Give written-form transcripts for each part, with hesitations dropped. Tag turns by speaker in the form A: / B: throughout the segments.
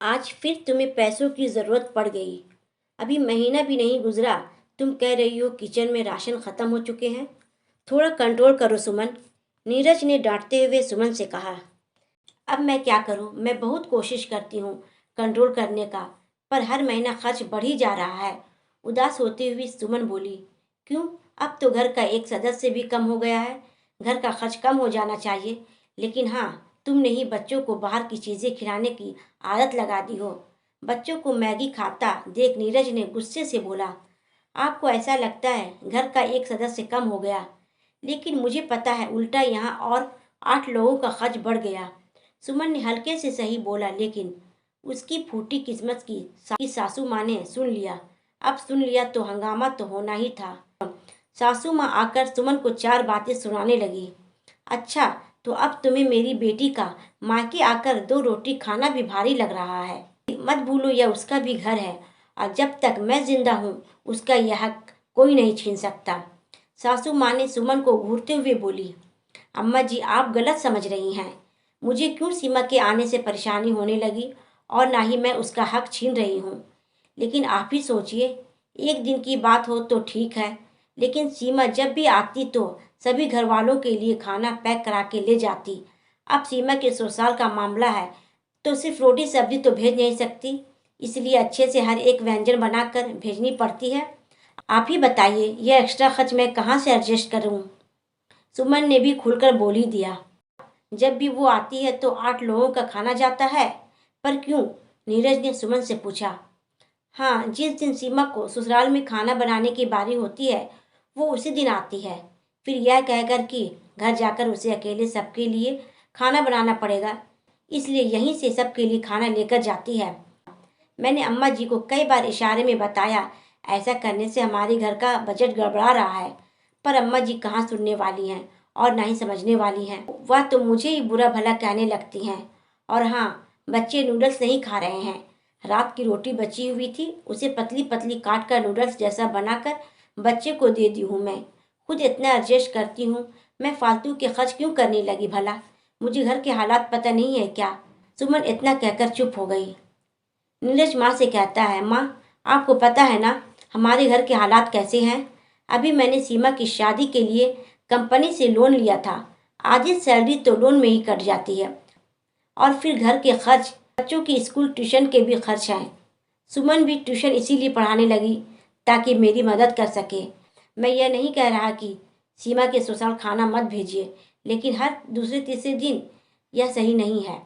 A: आज फिर तुम्हें पैसों की ज़रूरत पड़ गई। अभी महीना भी नहीं गुजरा, तुम कह रही हो किचन में राशन ख़त्म हो चुके हैं। थोड़ा कंट्रोल करो सुमन, नीरज ने डांटते हुए सुमन से कहा। अब मैं क्या करूं? मैं बहुत कोशिश करती हूं कंट्रोल करने का, पर हर महीना खर्च बढ़ ही जा रहा है। उदास होती हुई सुमन बोली। क्यों? अब तो घर का एक सदस्य भी कम हो गया है। घर का खर्च कम हो जाना चाहिए, लेकिन हाँ, तुमने ही बच्चों को बाहर की चीज़ें खिलाने की आदत लगा दी हो। बच्चों को मैगी खाता देख नीरज ने गुस्से से बोला। आपको ऐसा लगता है घर का एक सदस्य कम हो गया, लेकिन मुझे पता है उल्टा यहाँ और 8 लोगों का खर्च बढ़ गया। सुमन ने हल्के से सही बोला, लेकिन उसकी फूटी किस्मत की सासू माँ ने सुन लिया। अब सुन लिया तो हंगामा तो होना ही था। सासू माँ आकर सुमन को 4 बातें सुनाने लगी। अच्छा, तो अब तुम्हें मेरी बेटी का मायके आकर 2 रोटी खाना भी भारी लग रहा है। मत भूलो यह उसका भी घर है, और जब तक मैं जिंदा हूँ उसका यह हक कोई नहीं छीन सकता। सासू माँ ने सुमन को घूरते हुए बोली। अम्मा जी, आप गलत समझ रही हैं। मुझे क्यों सीमा के आने से परेशानी होने लगी, और ना ही मैं उसका हक छीन रही हूँ। लेकिन आप ही सोचिए, एक दिन की बात हो तो ठीक है, लेकिन सीमा जब भी आती तो सभी घर वालों के लिए खाना पैक करा के ले जाती। अब सीमा के ससुराल का मामला है तो सिर्फ रोटी सब्जी तो भेज नहीं सकती, इसलिए अच्छे से हर एक व्यंजन बनाकर भेजनी पड़ती है। आप ही बताइए, यह एक्स्ट्रा खर्च मैं कहाँ से एडजस्ट करूँ? सुमन ने भी खुलकर बोल ही दिया। जब भी वो आती है तो 8 लोगों का खाना जाता है। पर क्यों? नीरज ने सुमन से पूछा। हाँ, जिस दिन सीमा को ससुराल में खाना बनाने की बारी होती है वो उसी दिन आती है। फिर यह कहकर कि घर जाकर उसे अकेले सबके लिए खाना बनाना पड़ेगा, इसलिए यहीं से सबके लिए खाना लेकर जाती है। मैंने अम्मा जी को कई बार इशारे में बताया, ऐसा करने से हमारे घर का बजट गड़बड़ा रहा है, पर अम्मा जी कहाँ सुनने वाली हैं और ना ही समझने वाली हैं। वह तो मुझे ही बुरा भला कहने लगती हैं। और हाँ, बच्चे नूडल्स नहीं खा रहे हैं। रात की रोटी बची हुई थी, उसे पतली पतली काट कर नूडल्स जैसा बनाकर बच्चे को दे दी हूँ। मैं खुद इतना एडजस्ट करती हूँ, मैं फालतू के खर्च क्यों करने लगी भला? मुझे घर के हालात पता नहीं है क्या? सुमन इतना कहकर चुप हो गई। नीरज माँ से कहता है, माँ, आपको पता है ना हमारे घर के हालात कैसे हैं? अभी मैंने सीमा की शादी के लिए कंपनी से लोन लिया था। आधी सैलरी तो लोन में ही कट जाती है, और फिर घर के खर्च, बच्चों की स्कूल ट्यूशन के भी खर्च हैं। सुमन भी ट्यूशन इसीलिए पढ़ाने लगी ताकि मेरी मदद कर सके। मैं यह नहीं कह रहा कि सीमा के ससुराल खाना मत भेजिए, लेकिन हर दूसरे तीसरे दिन यह सही नहीं है,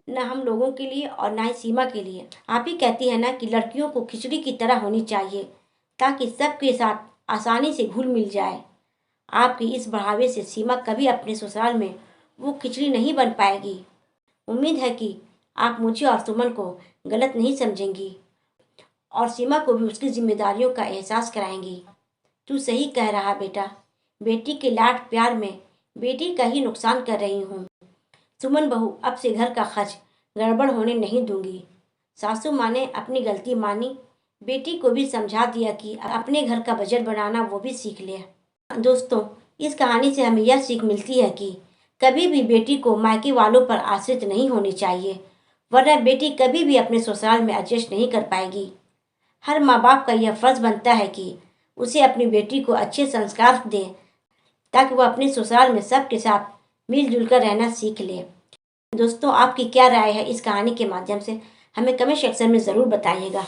A: न हम लोगों के लिए और ना ही सीमा के लिए। आप ही कहती है ना कि लड़कियों को खिचड़ी की तरह होनी चाहिए, ताकि सबके साथ आसानी से घुल मिल जाए। आपके इस बढ़ावे से सीमा कभी अपने ससुराल में वो खिचड़ी नहीं बन पाएगी। उम्मीद है कि आप मुझे और सुमन को गलत नहीं समझेंगी, और सीमा को भी उसकी जिम्मेदारियों का एहसास कराएंगी। तू सही कह रहा बेटा, बेटी के लाड प्यार में बेटी का ही नुकसान कर रही हूँ। सुमन बहू, अब से घर का खर्च गड़बड़ होने नहीं दूंगी। सासू माँ ने अपनी गलती मानी, बेटी को भी समझा दिया कि अपने घर का बजट बनाना वो भी सीख ले। दोस्तों, इस कहानी से हमें यह सीख मिलती है कि कभी भी बेटी को मायके वालों पर आश्रित नहीं होनी चाहिए, वरना बेटी कभी भी अपने ससुराल में एडजस्ट नहीं कर पाएगी। हर माँ बाप का यह फर्ज बनता है कि उसे अपनी बेटी को अच्छे संस्कार दें, ताकि वह अपने ससुराल में सबके साथ मिलजुल कर रहना सीख ले। दोस्तों, आपकी क्या राय है इस कहानी के माध्यम से? हमें कमेंट सेक्शन में ज़रूर बताइएगा।